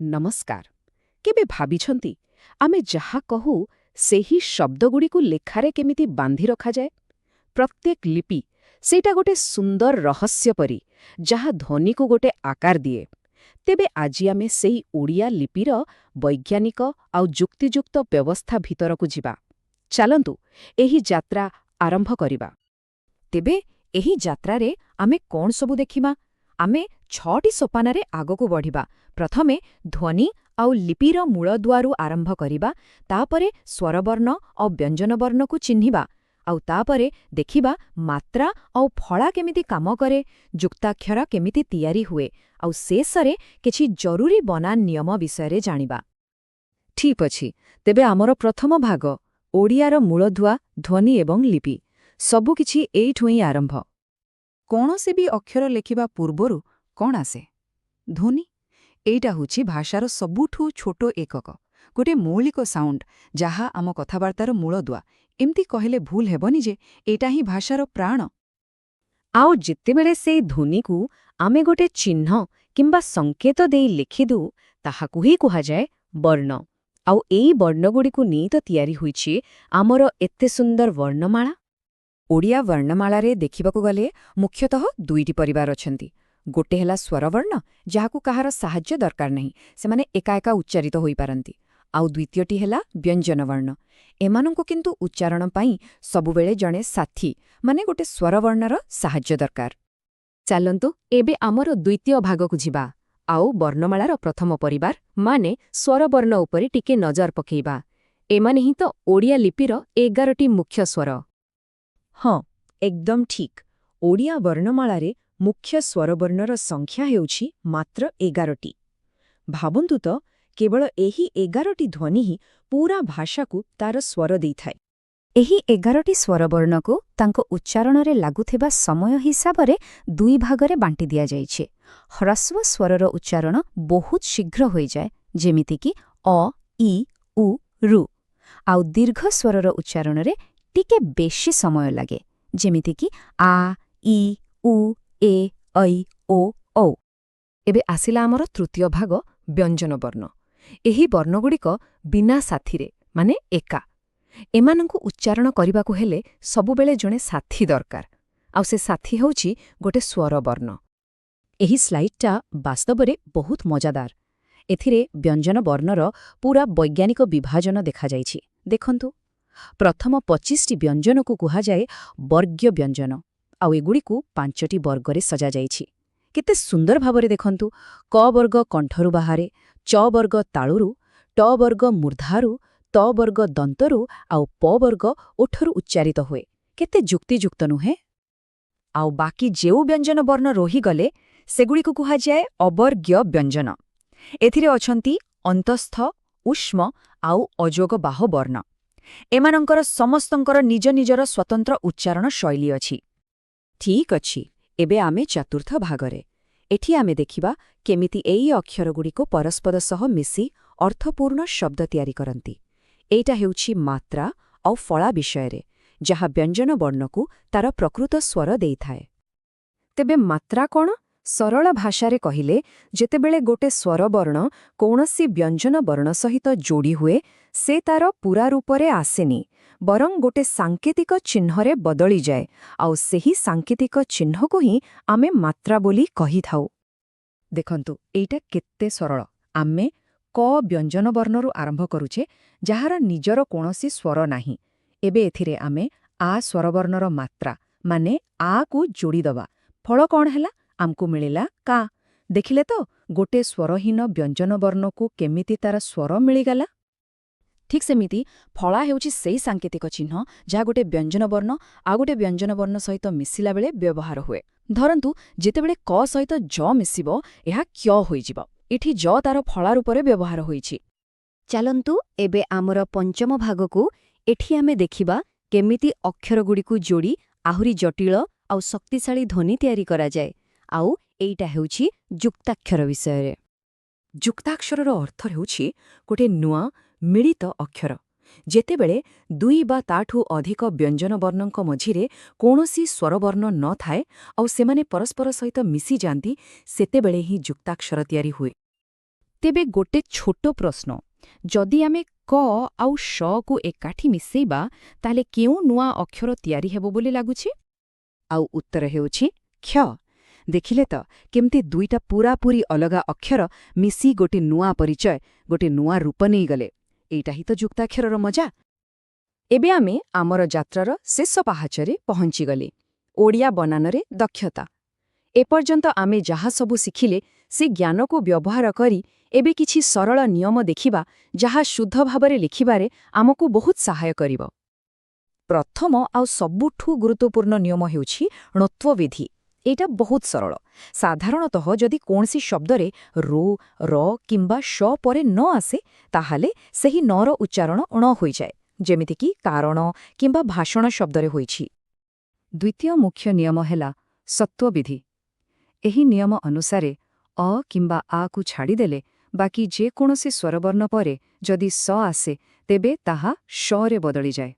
ନମସ୍କାର। କେବେ ଭାବିଛନ୍ତି ଆମେ ଯାହା କହୁ ସେହି ଶବ୍ଦଗୁଡ଼ିକୁ ଲେଖାରେ କେମିତି ବାନ୍ଧି ରଖାଯାଏ? ପ୍ରତ୍ୟେକ ଲିପି ସେଇଟା ଗୋଟେ ସୁନ୍ଦର ରହସ୍ୟ ପରି, ଯାହା ଧ୍ୱନିକୁ ଗୋଟେ ଆକାର ଦିଏ। ତେବେ ଆଜି ଆମେ ସେଇ ଓଡ଼ିଆ ଲିପିର ବୈଜ୍ଞାନିକ ଆଉ ଯୁକ୍ତିଯୁକ୍ତ ବ୍ୟବସ୍ଥା ଭିତରକୁ ଯିବା। ଚାଲନ୍ତୁ ଏହି ଯାତ୍ରା ଆରମ୍ଭ କରିବା। ତେବେ ଏହି ଯାତ୍ରାରେ ଆମେ କ'ଣ ସବୁ ଦେଖିବା? ଆମେ 6ଟି ସୋପାନରେ ଆଗକୁ ବଢ଼ିବା। ପ୍ରଥମେ ଧ୍ୱନି ଆଉ ଲିପିର ମୂଳଦୁଆରୁ ଆରମ୍ଭ କରିବା, ତାପରେ ସ୍ୱରବର୍ଣ୍ଣ ଆଉ ବ୍ୟଞ୍ଜନବର୍ଣ୍ଣକୁ ଚିହ୍ନିବା, ଆଉ ତାପରେ ଦେଖିବା ମାତ୍ରା ଆଉ ଫଳା କେମିତି କାମ କରେ, ଯୁକ୍ତାକ୍ଷର କେମିତି ତିଆରି ହୁଏ, ଆଉ ଶେଷରେ କିଛି ଜରୁରୀ ବନାନ ନିୟମ ବିଷୟରେ ଜାଣିବା। ଠିକ୍ ଅଛି। ତେବେ ଆମର ପ୍ରଥମ ଭାଗ, ଓଡ଼ିଆର ମୂଳଦୁଆ, ଧ୍ୱନି ଏବଂ ଲିପି, ସବୁକିଛି ଏଇଠୁ ହିଁ ଆରମ୍ଭ। କୌଣସି ବି ଅକ୍ଷର ଲେଖିବା ପୂର୍ବରୁ କ'ଣ ଆସେ? ଧ୍ୱନି। ଏଇଟା ହେଉଛି ଭାଷାର ସବୁଠୁ ଛୋଟ ଏକକ, ଗୋଟେ ମୌଳିକ ସାଉଣ୍ଡ, ଯାହା ଆମ କଥାବାର୍ତ୍ତାର ମୂଳଦୁଆ। ଏମିତି କହିଲେ ଭୁଲ ହେବନି ଯେ ଏଇଟା ହିଁ ଭାଷାର ପ୍ରାଣ। ଆଉ ଯେତେବେଳେ ସେଇ ଧ୍ୱନିକୁ ଆମେ ଗୋଟେ ଚିହ୍ନ କିମ୍ବା ସଙ୍କେତ ଦେଇ ଲେଖିଦେଉ, ତାହାକୁ ହିଁ କୁହାଯାଏ ବର୍ଣ୍ଣ। ଆଉ ଏଇ ବର୍ଣ୍ଣଗୁଡ଼ିକୁ ନେଇ ତ ତିଆରି ହୋଇଛି ଆମର ଏତେ ସୁନ୍ଦର ବର୍ଣ୍ଣମାଳା। ଓଡ଼ିଆ ବର୍ଣ୍ଣମାଳାରେ ଦେଖିବାକୁ ଗଲେ ମୁଖ୍ୟତଃ 2ଟି ପରିବାର ଅଛନ୍ତି। ଗୋଟେ ହେଲା ସ୍ୱରବର୍ଣ୍ଣ, ଯାହାକୁ କାହାର ସାହାଯ୍ୟ ଦରକାର ନାହିଁ, ସେମାନେ ଏକା ଏକା ଉଚ୍ଚାରିତ ହୋଇପାରନ୍ତି। ଆଉ ଦ୍ୱିତୀୟଟି ହେଲା ବ୍ୟଞ୍ଜନବର୍ଣ୍ଣ। ଏମାନଙ୍କୁ କିନ୍ତୁ ଉଚ୍ଚାରଣ ପାଇଁ ସବୁବେଳେ ଜଣେ ସାଥୀ, ମାନେ ଗୋଟେ ସ୍ୱରବର୍ଣ୍ଣର ସାହାଯ୍ୟ ଦରକାର। ଚାଲନ୍ତୁ ଏବେ ଆମର ଦ୍ୱିତୀୟ ଭାଗକୁ ଯିବା, ଆଉ ବର୍ଣ୍ଣମାଳାର ପ୍ରଥମ ପରିବାର ମାନେ ସ୍ୱରବର୍ଣ୍ଣ ଉପରେ ଟିକେ ନଜର ପକେଇବା। ଏମାନେ ହିଁ ତ ଓଡ଼ିଆ ଲିପିର 11ଟି ମୁଖ୍ୟ ସ୍ୱର। ହଁ, ଏକଦମ ଠିକ୍। ଓଡ଼ିଆ ବର୍ଣ୍ଣମାଳାରେ ମୁଖ୍ୟ ସ୍ୱରବର୍ଣ୍ଣର ସଂଖ୍ୟା ହେଉଛି ମାତ୍ର 11ଟି। ଭାବନ୍ତୁ ତ, କେବଳ ଏହି 11ଟି ଧ୍ୱନି ହିଁ ପୂରା ଭାଷାକୁ ତାର ସ୍ୱର ଦେଇଥାଏ। ଏହି 11ଟି ସ୍ୱରବର୍ଣ୍ଣକୁ ତାଙ୍କ ଉଚ୍ଚାରଣରେ ଲାଗୁଥିବା ସମୟ ହିସାବରେ 2 ଭାଗରେ ବାଣ୍ଟି ଦିଆଯାଇଛି। ହ୍ରସ୍ୱ ସ୍ୱରର ଉଚ୍ଚାରଣ ବହୁତ ଶୀଘ୍ର ହୋଇଯାଏ, ଯେମିତିକି ଅ, ଇ, ଉ, ରୁ। ଆଉ ଦୀର୍ଘ ସ୍ୱରର ଉଚ୍ଚାରଣରେ ଟିକେ ବେଶୀ ସମୟ ଲାଗେ, ଯେମିତିକି ଆ, ଇ, ଉ, ଏ, ଐ, ଓ, ଔ। ଏବେ ଆସିଲା ଆମର ତୃତୀୟ ଭାଗ, ବ୍ୟଞ୍ଜନବର୍ଣ୍ଣ। ଏହି ବର୍ଣ୍ଣଗୁଡ଼ିକ ବିନା ସାଥୀରେ, ମାନେ ଏକା। ଏମାନଙ୍କୁ ଉଚ୍ଚାରଣ କରିବାକୁ ହେଲେ ସବୁବେଳେ ଜଣେ ସାଥୀ ଦରକାର, ଆଉ ସେ ସାଥୀ ହେଉଛି ଗୋଟେ ସ୍ୱରବର୍ଣ୍ଣ। ଏହି ସ୍ଲାଇଡ୍ଟା ବାସ୍ତବରେ ବହୁତ ମଜାଦାର। ଏଥିରେ ବ୍ୟଞ୍ଜନବର୍ଣ୍ଣର ପୂରା ବୈଜ୍ଞାନିକ ବିଭାଜନ ଦେଖାଯାଇଛି। ଦେଖନ୍ତୁ, ପ୍ରଥମ 25ଟି ବ୍ୟଞ୍ଜନକୁ କୁହାଯାଏ ବର୍ଗ୍ୟ ବ୍ୟଞ୍ଜନ, ଆଉ ଏଗୁଡ଼ିକୁ 5ଟି ବର୍ଗରେ ସଜାଯାଇଛି। କେତେ ସୁନ୍ଦର ଭାବରେ ଦେଖନ୍ତୁ। କ ବର୍ଗ କଣ୍ଠରୁ ବାହାରେ, ଚ ବର୍ଗ ତାଳୁରୁ, ଟ ବର୍ଗ ମୂର୍ଦ୍ଧାରୁ, ତ ବର୍ଗ ଦନ୍ତରୁ, ଆଉ ପ ବର୍ଗ ଓଠରୁ ଉଚ୍ଚାରିତ ହୁଏ। କେତେ ଯୁକ୍ତିଯୁକ୍ତ ନୁହେଁ? ଆଉ ବାକି ଯେଉଁ ବ୍ୟଞ୍ଜନବର୍ଣ୍ଣ ରହିଗଲେ, ସେଗୁଡ଼ିକୁ କୁହାଯାଏ ଅବର୍ଗ୍ୟ ବ୍ୟଞ୍ଜନ। ଏଥିରେ ଅଛନ୍ତି ଅନ୍ତସ୍ଥ, ଉଷ୍ମ ଆଉ ଅଯୋଗବାହ ବର୍ଣ୍ଣ। ଏମାନଙ୍କର ସମସ୍ତଙ୍କର ନିଜ ନିଜର ସ୍ୱତନ୍ତ୍ର ଉଚ୍ଚାରଣ ଶୈଳୀ ଅଛି। ଠିକ୍ ଅଛି। ଏବେ ଆମେ ଚତୁର୍ଥ ଭାଗରେ। ଏଠି ଆମେ ଦେଖିବା କେମିତି ଏଇ ଅକ୍ଷରଗୁଡ଼ିକୁ ପରସ୍ପର ସହ ମିଶି ଅର୍ଥପୂର୍ଣ୍ଣ ଶବ୍ଦ ତିଆରି କରନ୍ତି। ଏଇଟା ହେଉଛି ମାତ୍ରା ଆଉ ଫଳା ବିଷୟରେ, ଯାହା ବ୍ୟଞ୍ଜନବର୍ଣ୍ଣକୁ ତାର ପ୍ରକୃତ ସ୍ୱର ଦେଇଥାଏ। ତେବେ ମାତ୍ରା କ'ଣ? ସରଳ ଭାଷାରେ କହିଲେ, ଯେତେବେଳେ ଗୋଟେ ସ୍ୱରବର୍ଣ୍ଣ କୌଣସି ବ୍ୟଞ୍ଜନବର୍ଣ୍ଣ ସହିତ ଯୋଡ଼ି ହୁଏ, ସେ ତାର ପୂରା ରୂପରେ ଆସେନି, ବରଂ ଗୋଟେ ସାଙ୍କେତିକ ଚିହ୍ନରେ ବଦଳିଯାଏ, ଆଉ ସେହି ସାଙ୍କେତିକ ଚିହ୍ନକୁ ହିଁ ଆମେ ମାତ୍ରା ବୋଲି କହିଥାଉ। ଦେଖନ୍ତୁ, ଏଇଟା କେତେ ସରଳ। ଆମେ କ ବ୍ୟଞ୍ଜନବର୍ଣ୍ଣରୁ ଆରମ୍ଭ କରୁଛେ, ଯାହାର ନିଜର କୌଣସି ସ୍ୱର ନାହିଁ। ଏବେ ଏଥିରେ ଆମେ ଆ ସ୍ୱରବର୍ଣ୍ଣର ମାତ୍ରା, ମାନେ ଆକୁ ଯୋଡ଼ିଦେବା। ଫଳ କ'ଣ ହେଲା? ଆମକୁ ମିଳିଲା କା। ଦେଖିଲେ ତ, ଗୋଟେ ସ୍ୱରହୀନ ବ୍ୟଞ୍ଜନବର୍ଣ୍ଣକୁ କେମିତି ତାର ସ୍ୱର ମିଳିଗଲା। ଠିକ୍ ସେମିତି ଫଳା ହେଉଛି ସେଇ ସାଙ୍କେତିକ ଚିହ୍ନ, ଯାହା ଗୋଟେ ବ୍ୟଞ୍ଜନବର୍ଣ୍ଣ ଆଉ ଗୋଟେ ବ୍ୟଞ୍ଜନବର୍ଣ୍ଣ ସହିତ ମିଶିଲା ବେଳେ ବ୍ୟବହାର ହୁଏ। ଧରନ୍ତୁ, ଯେତେବେଳେ କ ସହିତ ଜ ମିଶିବ, ଏହା କ୍ୟ ହୋଇଯିବ। ଏଠି ଜ ତାର ଫଳା ରୂପରେ ବ୍ୟବହାର ହୋଇଛି। ଚାଲନ୍ତୁ ଏବେ ଆମର ପଞ୍ଚମ ଭାଗକୁ। ଏଠି ଆମେ ଦେଖିବା କେମିତି ଅକ୍ଷରଗୁଡ଼ିକୁ ଯୋଡ଼ି ଆହୁରି ଜଟିଳ ଆଉ ଶକ୍ତିଶାଳୀ ଧ୍ୱନି ତିଆରି କରାଯାଏ। ଆଉ ଏଇଟା ହେଉଛି ଯୁକ୍ତାକ୍ଷର ବିଷୟରେ। ଯୁକ୍ତାକ୍ଷରର ଅର୍ଥ ହେଉଛି ଗୋଟେ ନୂଆ ମିଳିତ ଅକ୍ଷର। ଯେତେବେଳେ 2 ବା ତାଠୁ ଅଧିକ ବ୍ୟଞ୍ଜନବର୍ଣ୍ଣଙ୍କ ମଝିରେ କୌଣସି ସ୍ୱରବର୍ଣ୍ଣ ନଥାଏ ଆଉ ସେମାନେ ପରସ୍ପର ସହିତ ମିଶିଯାଆନ୍ତି, ସେତେବେଳେ ହିଁ ଯୁକ୍ତାକ୍ଷର ତିଆରି ହୁଏ। ତେବେ ଗୋଟେ ଛୋଟ ପ୍ରଶ୍ନ, ଯଦି ଆମେ କ ଆଉ ଶକୁ ଏକାଠି ମିଶେଇବା ତାହେଲେ କେଉଁ ନୂଆ ଅକ୍ଷର ତିଆରି ହେବ ବୋଲି ଲାଗୁଛି? ଆଉ ଉତ୍ତର ହେଉଛି କ୍ଷ। ଦେଖିଲେ ତ କେମିତି ଦୁଇଟା ପୂରାପୂରି ଅଲଗା ଅକ୍ଷର ମିଶି ଗୋଟେ ନୂଆ ପରିଚୟ, ଗୋଟେ ନୂଆ ରୂପ ନେଇଗଲେ। ଏଇଟା ହିଁ ତ ଯୁକ୍ତାକ୍ଷରର ମଜା। ଏବେ ଆମେ ଆମର ଯାତ୍ରାର ଶେଷ ପାହାଚରେ ପହଞ୍ଚିଗଲେ, ଓଡ଼ିଆ ବନାନରେ ଦକ୍ଷତା। ଏପର୍ଯ୍ୟନ୍ତ ଆମେ ଯାହା ସବୁ ଶିଖିଲେ ସେ ଜ୍ଞାନକୁ ବ୍ୟବହାର କରି ଏବେ କିଛି ସରଳ ନିୟମ ଦେଖିବା ଯାହା ଶୁଦ୍ଧ ଭାବରେ ଲେଖିବାରେ ଆମକୁ ବହୁତ ସହାୟ କରିବ। ପ୍ରଥମ ଆଉ ସବୁଠୁ ଗୁରୁତ୍ୱପୂର୍ଣ୍ଣ ନିୟମ ହେଉଛି ଣତ୍ୱବିଧି। ଏଇଟା ବହୁତ ସରଳ। ସାଧାରଣତଃ ଯଦି କୌଣସି ଶବ୍ଦରେ ରୁ, ର କିମ୍ବା ଶ ପରେ ନ ଆସେ ତାହେଲେ ସେହି ନର ଉଚ୍ଚାରଣ ଣ ହୋଇଯାଏ, ଯେମିତିକି କାରଣ କିମ୍ବା ଭାଷଣ ଶବ୍ଦରେ ହୋଇଛି। ଦ୍ୱିତୀୟ ମୁଖ୍ୟ ନିୟମ ହେଲା ସତ୍ତ୍ୱବିଧି। ଏହି ନିୟମ ଅନୁସାରେ ଅ କିମ୍ବା ଆକୁ ଛାଡ଼ିଦେଲେ ବାକି ଯେକୌଣସି ସ୍ୱରବର୍ଣ୍ଣ ପରେ ଯଦି ସ ଆସେ ତେବେ ତାହା ଶରେ ବଦଳିଯାଏ।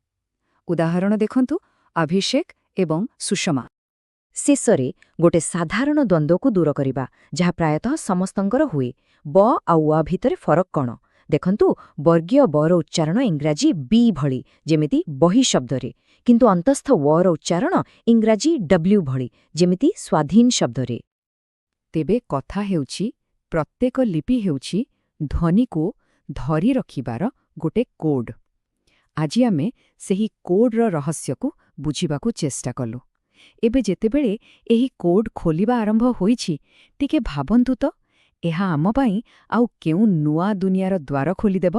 ଉଦାହରଣ ଦେଖନ୍ତୁ, ଅଭିଷେକ ଏବଂ ସୁଷମା। ଶେଷରେ ଗୋଟେ ସାଧାରଣ ଦ୍ୱନ୍ଦ୍ୱକୁ ଦୂର କରିବା, ଯାହା ପ୍ରାୟତଃ ସମସ୍ତଙ୍କର ହୁଏ। ବ ଆଉ ୱ ଭିତରେ ଫରକ କ'ଣ? ଦେଖନ୍ତୁ, ବର୍ଗୀୟ ବର ଉଚ୍ଚାରଣ ଇଂରାଜୀ ବି ଭଳି, ଯେମିତି ବହି ଶବ୍ଦରେ, କିନ୍ତୁ ଅନ୍ତସ୍ଥ ୱର ଉଚ୍ଚାରଣ ଇଂରାଜୀ ଡବ୍ଲ୍ୟୁ ଭଳି, ଯେମିତି ସ୍ୱାଧୀନ ଶବ୍ଦରେ। ତେବେ କଥା ହେଉଛି, ପ୍ରତ୍ୟେକ ଲିପି ହେଉଛି ଧ୍ୱନିକୁ ଧରି ରଖିବାର ଗୋଟେ କୋଡ୍। ଆଜି ଆମେ ସେହି କୋଡ୍ର ରହସ୍ୟକୁ ବୁଝିବାକୁ ଚେଷ୍ଟା କଲୁ। ଏବେ ଯେତେବେଳେ ଏହି କୋଡ୍ ଖୋଲିବା ଆରମ୍ଭ ହୋଇଛି, ଟିକେ ଭାବନ୍ତୁ ତ, ଏହା ଆମ ପାଇଁ ଆଉ କେଉଁ ନୂଆ ଦୁନିଆର ଦ୍ୱାର ଖୋଲିଦେବ?